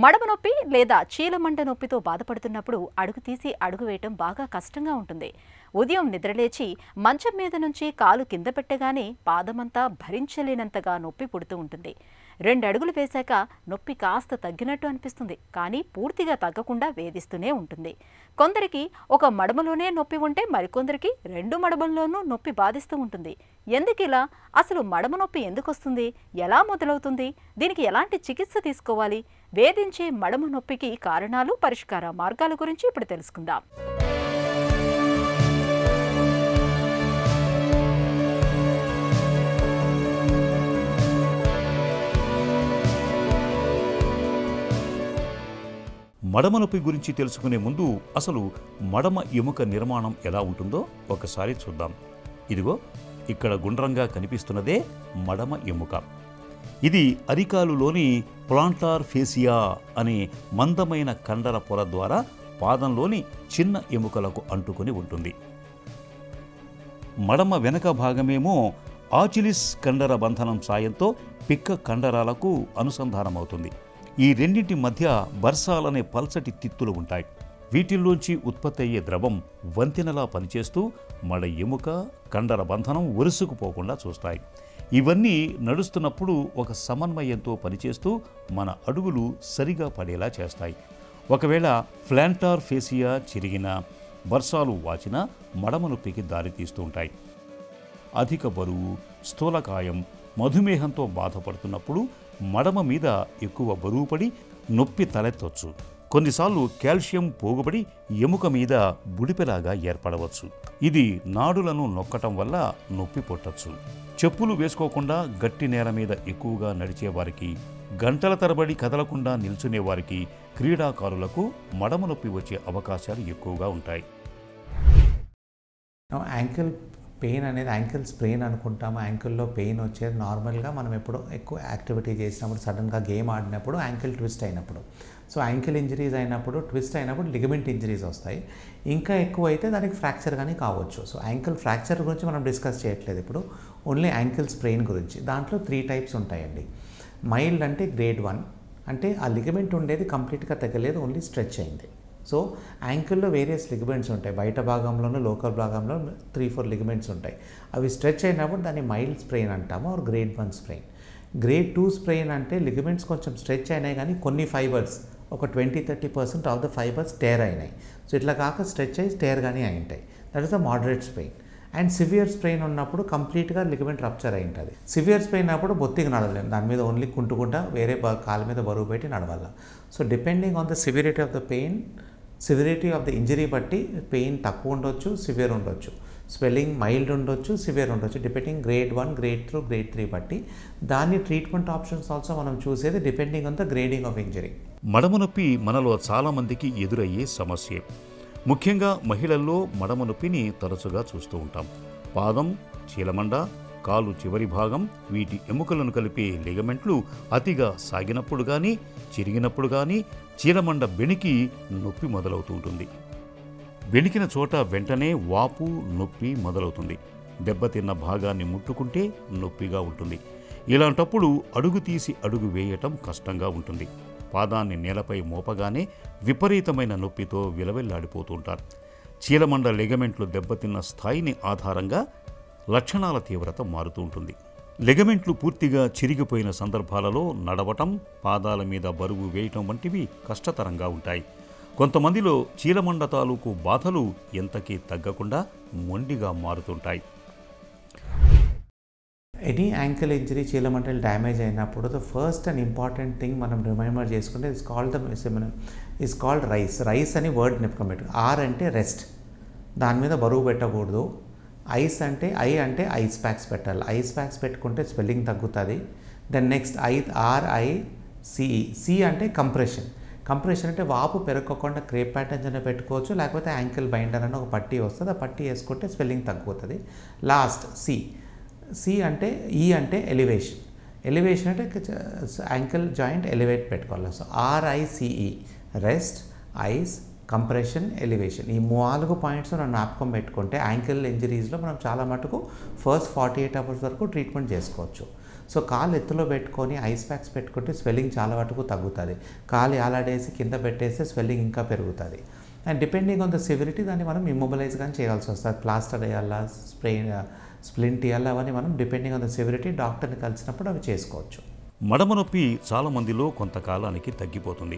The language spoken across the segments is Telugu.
మడమ నొప్పి లేదా చీలమంట నొప్పితో బాధపడుతున్నప్పుడు అడుగు తీసి అడుగు వేయటం బాగా కష్టంగా ఉంటుంది. ఉదయం నిద్రలేచి మంచం మీద నుంచి కాలు కింద పెట్టగానే పాదమంతా భరించలేనంతగా నొప్పి పుడుతూ ఉంటుంది. 2 అడుగులు వేశాక నొప్పి కాస్త తగ్గినట్టు అనిపిస్తుంది, కానీ పూర్తిగా తగ్గకుండా వేధిస్తూనే ఉంటుంది. కొందరికి ఒక మడమలోనే నొప్పి ఉంటే మరికొందరికి 2 మడమల్లోనూ నొప్పి బాధిస్తూ ఉంటుంది. ఎందుకిలా? అసలు మడమ నొప్పి ఎందుకు వస్తుంది? ఎలా మొదలవుతుంది? దీనికి ఎలాంటి చికిత్స తీసుకోవాలి? వేధించే మడమ నొప్పికి కారణాలు, పరిష్కార మార్గాల గురించి ఇప్పుడు తెలుసుకుందాం. మడమ నొప్పి గురించి తెలుసుకునే ముందు అసలు మడమ ఎముక నిర్మాణం ఎలా ఉంటుందో ఒకసారి చూద్దాం. ఇదిగో ఇక్కడ గుండ్రంగా కనిపిస్తున్నదే మడమ ఎముక. ఇది అరికాలులోని ప్లాంటార్ ఫేసియా అనే మందమైన కండర పొర ద్వారా పాదంలోని చిన్న ఎముకలకు అంటుకొని ఉంటుంది. మడమ వెనక భాగమేమో ఆచిలిస్ కండర బంధనం సాయంతో పిక్క కండరాలకు అనుసంధానమవుతుంది. ఈ రెండింటి మధ్య బర్సాలనే పల్సటి తిత్తులు ఉంటాయి. వీటిల్లోంచి ఉత్పత్తి అయ్యే ద్రవం వంతెనలా పనిచేస్తూ మడ ఎముక కండర బంధనం ఒరుసుకుపోకుండా చూస్తాయి. ఇవన్నీ నడుస్తున్నప్పుడు ఒక సమన్వయంతో పనిచేస్తూ మన అడుగులు సరిగా పడేలా చేస్తాయి. ఒకవేళ ప్లాంటార్ ఫేసియా చిరిగినా, బర్సాలు వాచినా మడమ నొప్పికి దారితీస్తూ ఉంటాయి. అధిక బరువు, స్థూలకాయం, మధుమేహంతో బాధపడుతున్నప్పుడు మడమ మీద ఎక్కువ బరువు పడి నొప్పి తలెత్తవచ్చు. కొన్నిసార్లు కాల్షియం పోగుబడి ఎముక మీద బుడిపెలాగా ఏర్పడవచ్చు. ఇది నాడులను నొక్కటం వల్ల నొప్పి పుట్టచ్చు. చెప్పులు వేసుకోకుండా గట్టి నేల మీద ఎక్కువగా నడిచేవారికి, గంటల తరబడి కదలకుండా నిల్చునేవారికి, క్రీడాకారులకు మడమ నొప్పి వచ్చే అవకాశాలు ఎక్కువగా ఉంటాయి. యాంకిల్ పెయిన్ అనేది యాంకిల్ స్ప్రెయిన్ అనుకుంటాము. యాంకిల్లో పెయిన్ వచ్చేది నార్మల్గా మనం ఎప్పుడో ఎక్కువ యాక్టివిటీ చేసినప్పుడు, సడన్గా గేమ్ ఆడినప్పుడు, యాంకిల్ ట్విస్ట్ అయినప్పుడు. సో యాంకిల్ ఇంజరీస్ అయినప్పుడు, ట్విస్ట్ అయినప్పుడు లిగమెంట్ ఇంజరీస్ వస్తాయి. ఇంకా ఎక్కువ అయితే దానికి ఫ్రాక్చర్ కానీ కావచ్చు. సో యాంకిల్ ఫ్రాక్చర్ గురించి మనం డిస్కస్ చేయట్లేదు ఇప్పుడు, ఓన్లీ యాంకిల్ స్ప్రెయిన్ గురించి. దాంట్లో 3 టైప్స్ ఉంటాయండి. మైల్డ్ అంటే గ్రేడ్ 1, అంటే ఆ లిగమెంట్ ఉండేది కంప్లీట్గా తగ్గలేదు, ఓన్లీ స్ట్రెచ్ అయింది. సో యాంకిల్లో వేరియస్ లిగమెంట్స్ ఉంటాయి. బయట భాగంలోనూ లోకల్ భాగంలో 3-4 లిగమెంట్స్ ఉంటాయి. అవి స్ట్రెచ్ అయినప్పుడు దాన్ని మైల్డ్ స్ప్రెయిన్ అంటాము, are grade 1 sprain. Grade 2 sprain అంటే లిగమెంట్స్ కొంచెం స్ట్రెచ్ అయినాయి కానీ కొన్ని ఫైబర్స్, ఒక 20-30% ఆఫ్ ద ఫైబర్స్ టేర్ అయినాయి. సో ఇట్లా కాక స్ట్రెచ్ అయ్యి టేర్ కానీ అయి ఉంటాయి. That is the moderate sprain. And severe sprain ఉన్నప్పుడు కంప్లీట్గా లిగమెంట్ రప్చర్ అయి ఉంటుంది. సివియర్ స్ప్రెయిన్ అప్పుడు బొత్తిగా నడవలేము, దాని మీద ఓన్లీ కుంటుకుంటా వేరే కాళ్ళ మీద బరువు పెట్టి నడవాలి. So depending on the severity of the pain, severity of the injury బట్టి పెయిన్ తక్కువ ఉండొచ్చు, సివియర్ ఉండొచ్చు. స్వెల్లింగ్ మైల్డ్ ఉండొచ్చు, సివియర్ ఉండొచ్చు, డిపెండింగ్ గ్రేడ్ 1, గ్రేడ్ 2, గ్రేడ్ 3 బట్టి. దాన్ని ట్రీట్మెంట్ ఆప్షన్స్ ఆల్సో మనం చూసేది depending on the grading of injury. మడమ నొప్పి మనలో చాలామందికి ఎదురయ్యే సమస్యే. ముఖ్యంగా మహిళల్లో మడమ నొప్పిని తరచుగా చూస్తూ ఉంటాం. పాదం, చీలమండ, కాలు చివరి భాగం, వీటి ఎముకలను కలిపే లిగమెంట్లు అతిగా సాగినప్పుడు కానీ, చిరిగినప్పుడు కానీ చీలమండ బెణికి నొప్పి మొదలవుతూ ఉంటుంది. బెణికిన చోట వెంటనే వాపు, నొప్పి మొదలవుతుంది. దెబ్బతిన్న భాగాన్ని ముట్టుకుంటే నొప్పిగా ఉంటుంది. ఇలాంటప్పుడు అడుగు తీసి అడుగు వేయటం కష్టంగా ఉంటుంది. పాదాన్ని నేలపై మోపగానే విపరీతమైన నొప్పితో విలవెల్లాడిపోతుంటారు. చీలమండ లిగమెంట్లు దెబ్బతిన్న స్థాయిని ఆధారంగా లక్షణాల తీవ్రత మారుతూ ఉంటుంది. లిగమెంట్లు పూర్తిగా చిరిగిపోయిన సందర్భాలలో నడవటం, పాదాల మీద బరువు వేయటం వంటివి కష్టతరంగా ఉంటాయి. కొంతమందిలో చీలమండ తాలూకు బాధలు ఎంతకీ తగ్గకుండా మొండిగా మారుతుంటాయి. ఎనీ యాంకిల్ ఇంజరీ, చీలమండలు డ్యామేజ్ అయినప్పుడు the first and important thing మనం రిమైంబర్ చేసుకుంటే ఇస్ కాల్డ్ రైస్. రైస్ అని వర్డ్ నిప్పుకోబెట్టు. ఆర్ అంటే రెస్ట్, దాని మీద బరువు పెట్టకూడదు. ఐస్ అంటే ఐస్ ప్యాక్స్ పెట్టాలి. ఐస్ ప్యాక్స్ పెట్టుకుంటే స్వెల్లింగ్ తగ్గుతుంది. Then next RICE. సి అంటే కంప్రెషన్. కంప్రెషన్ అంటే వాపు పెరగకుండా క్రేప్ ప్యాటర్న్స్ అనే పెట్టుకోవచ్చు, లేకపోతే యాంకిల్ బైండర్ అని ఒక పట్టీ వస్తుంది, ఆ పట్టీ వేసుకుంటే స్వెల్లింగ్ తగ్గుతుంది. లాస్ట్ సి అంటే అంటే ఎలివేషన్. ఎలివేషన్ అంటే యాంకిల్ జాయింట్ ఎలివేట్ పెట్టుకోవాలి. So RICE, rest, ice, compression, elevation. ఈ 4 పాయింట్స్ మనం జ్ఞాపకం పెట్టుకుంటే యాంకిల్ ఇంజరీస్లో మనం చాలా మటుకు ఫస్ట్ 48 అవర్స్ వరకు ట్రీట్మెంట్ చేసుకోవచ్చు. సో కాలు ఎత్తులో పెట్టుకొని ఐస్ ప్యాక్స్ పెట్టుకుంటే స్వెల్లింగ్ చాలా వరకు తగ్గుతుంది. కాలు అలాడేసి కింద పెట్టేస్తే స్వెల్లింగ్ ఇంకా పెరుగుతుంది. And depending on the severity దాన్ని మనం ఇమ్మొబిలైజ్ కానీ చేయాల్సి వస్తుంది. ప్లాస్టర్ వేయాలా, స్ప్లింట్ వేయాలా, అవన్నీ మనం డిపెండింగ్ ఆన్ ద సివిరిటీ డాక్టర్ని కలిసినప్పుడు అవి చేసుకోవచ్చు. మడమ నొప్పి చాలా మందిలో కొంతకాలానికి తగ్గిపోతుంది.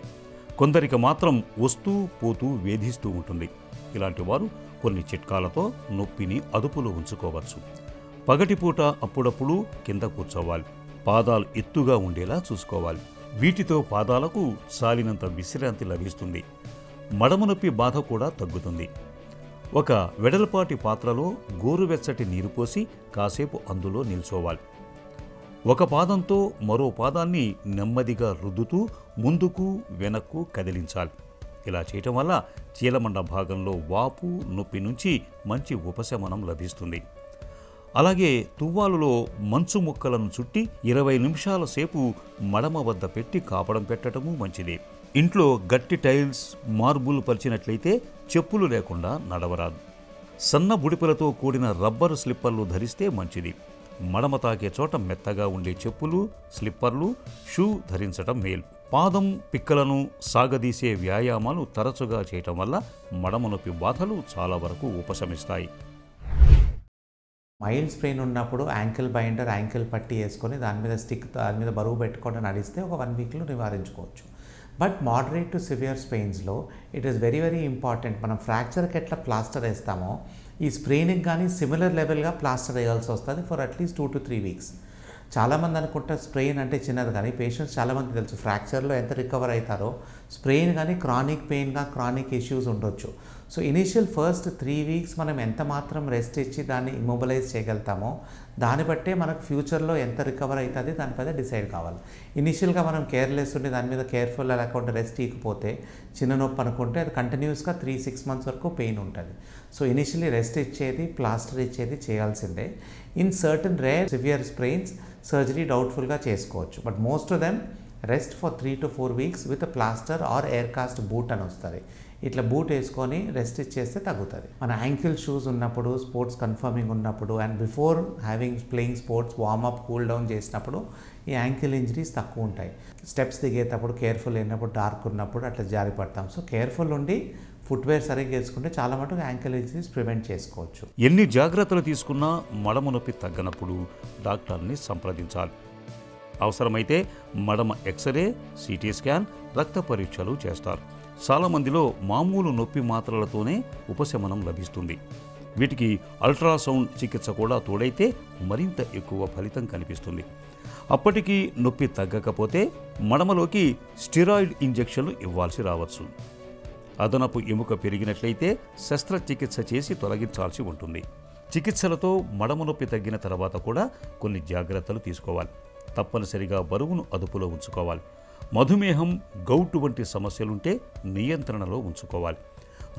కొందరికి మాత్రం వస్తూ పోతూ వేధిస్తూ ఉంటుంది. ఇలాంటి వారు కొన్ని చిట్కాలతో నొప్పిని అదుపులో ఉంచుకోవచ్చు. పగటిపూట అప్పుడప్పుడు కింద కూర్చోవాలి. పాదాలు ఎత్తుగా ఉండేలా చూసుకోవాలి. వీటితో పాదాలకు సాలినంత విశ్రాంతి లభిస్తుంది. మడమ నొప్పి బాధ కూడా తగ్గుతుంది. ఒక వెడల్పాటి పాత్రలో గోరువెచ్చటి నీరు పోసి కాసేపు అందులో నిల్చోవాలి. ఒక పాదంతో మరో పాదాన్ని నెమ్మదిగా రుద్దుతూ ముందుకు వెనక్కు కదిలించాలి. ఇలా చేయటం వల్ల చీలమండ భాగంలో వాపు నొప్పి నుంచి మంచి ఉపశమనం లభిస్తుంది. అలాగే తువ్వాలులో మంచు ముక్కలను చుట్టి 20 నిమిషాల సేపు మడమ వద్ద పెట్టి కాపడం పెట్టడము మంచిది. ఇంట్లో గట్టి టైల్స్, మార్బుల్ పరిచినట్లయితే చెప్పులు లేకుండా నడవరాదు. సన్న బుడిపలతో కూడిన రబ్బరు స్లిప్పర్లు ధరిస్తే మంచిది. మడమ తాకే చోట మెత్తగా ఉండే చెప్పులు, స్లిప్పర్లు, షూ ధరించడం మేలు. పాదం పిక్కలను సాగదీసే వ్యాయామాలు తరచుగా చేయటం వల్ల మడమ నొప్పి బాధలు చాలా వరకు ఉపశమిస్తాయి. మైల్డ్ స్ప్రెయిన్ ఉన్నప్పుడు యాంకిల్ బైండర్, యాంకిల్ పట్టి వేసుకొని దాని మీద బరువు పెట్టుకొని నడిస్తే ఒక 1 వీక్లో నివారించుకోవచ్చు. బట్ మోడరేట్ టు సివియర్ స్పెయిన్స్లో it is very very important. మనం ఫ్రాక్చర్కి ఎట్లా ప్లాస్టర్ వేస్తామో ఈ స్ప్రెయిన్కి కానీ సిమిలర్ లెవెల్గా ప్లాస్టర్ వేయాల్సి వస్తుంది ఫర్ అట్లీస్ట్ 2 to 3 వీక్స్. చాలామంది అనుకుంటారు స్ప్రెయిన్ అంటే చిన్నది, కానీ పేషెంట్స్ చాలామంది తెలుసు ఫ్రాక్చర్లో ఎంత రికవర్ అవుతారో స్ప్రెయిన్ కానీ క్రానిక్ పెయిన్గా క్రానిక్ ఇష్యూస్ ఉండొచ్చు. సో ఇనీషియల్ ఫస్ట్ 3 వీక్స్ మనం ఎంత మాత్రం రెస్ట్ ఇచ్చి దాన్ని ఇమ్మొబిలైజ్ చేయగలుగుతామో దాన్ని బట్టే మనకు ఫ్యూచర్లో ఎంత రికవర్ అవుతుంది దానిపైన డిసైడ్ కావాలి. ఇనీషియల్గా మనం కేర్లెస్ ఉండి దాని మీద కేర్ఫుల్ లేకుండా రెస్ట్ ఇవ్వకపోతే చిన్న నొప్పి అనుకుంటే అది కంటిన్యూస్గా 3-6 మంత్స్ వరకు పెయిన్ ఉంటుంది. సో ఇనిషియలీ రెస్ట్ ఇచ్చేది, ప్లాస్టర్ ఇచ్చేది చేయాల్సిందే. In certain rare severe sprains surgery డౌట్ఫుల్గా చేసుకోవచ్చు. But most of them rest for 3 to 4 weeks with plaster or air cast boot అని వస్తుంది. ఇట్లా బూట్ వేసుకొని రెస్ట్ ఇచ్చేస్తే తగ్గుతుంది. మన యాంకిల్ షూస్ ఉన్నప్పుడు, స్పోర్ట్స్ కన్ఫర్మింగ్ ఉన్నప్పుడు and before playing sports warm up cool down చేసినప్పుడు ఈ యాంకిల్ ఇంజరీస్ తక్కువ ఉంటాయి. స్టెప్స్ దిగేటప్పుడు కేర్ఫుల్ అయినప్పుడు, డార్క్ ఉన్నప్పుడు అట్లా జారి పడతాం. సో కేర్ఫుల్ ఉండి ఫుట్వేర్ సరిగ్గా వేసుకుంటే చాలా మటుకు యాంకిల్ ఇంజరీస్ ప్రివెంట్ చేసుకోవచ్చు. ఎన్ని జాగ్రత్తలు తీసుకున్నా మడమ నొప్పి తగ్గనప్పుడు డాక్టర్ని సంప్రదించాలి. అవసరమైతే మడమ ఎక్స్రే, సిటీ స్కాన్, రక్త పరీక్షలు చేస్తారు. చాలామందిలో మామూలు నొప్పి మాత్రలతోనే ఉపశమనం లభిస్తుంది. వీటికి అల్ట్రాసౌండ్ చికిత్స కూడా తోడైతే మరింత ఎక్కువ ఫలితం కనిపిస్తుంది. అప్పటికీ నొప్పి తగ్గకపోతే మడమలోకి స్టెరాయిడ్ ఇంజెక్షన్లు ఇవ్వాల్సి రావచ్చు. అదనపు ఎముక పెరిగినట్లయితే శస్త్రచికిత్స చేసి తొలగించాల్సి ఉంటుంది. చికిత్సలతో మడమ నొప్పి తగ్గిన తర్వాత కూడా కొన్ని జాగ్రత్తలు తీసుకోవాలి. తప్పనిసరిగా బరువును అదుపులో ఉంచుకోవాలి. మధుమేహం, గౌట్ వంటి సమస్యలుంటే నియంత్రణలో ఉంచుకోవాలి.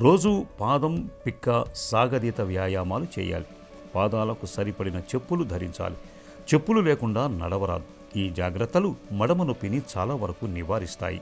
రోజు పాదం, పిక్క, సాగదీత వ్యాయామాలు చేయాలి. పాదాలకు సరిపడిన చెప్పులు ధరించాలి. చెప్పులు లేకుండా నడవరాదు. ఈ జాగ్రత్తలు మడమ నొప్పిని చాలా వరకు నివారిస్తాయి.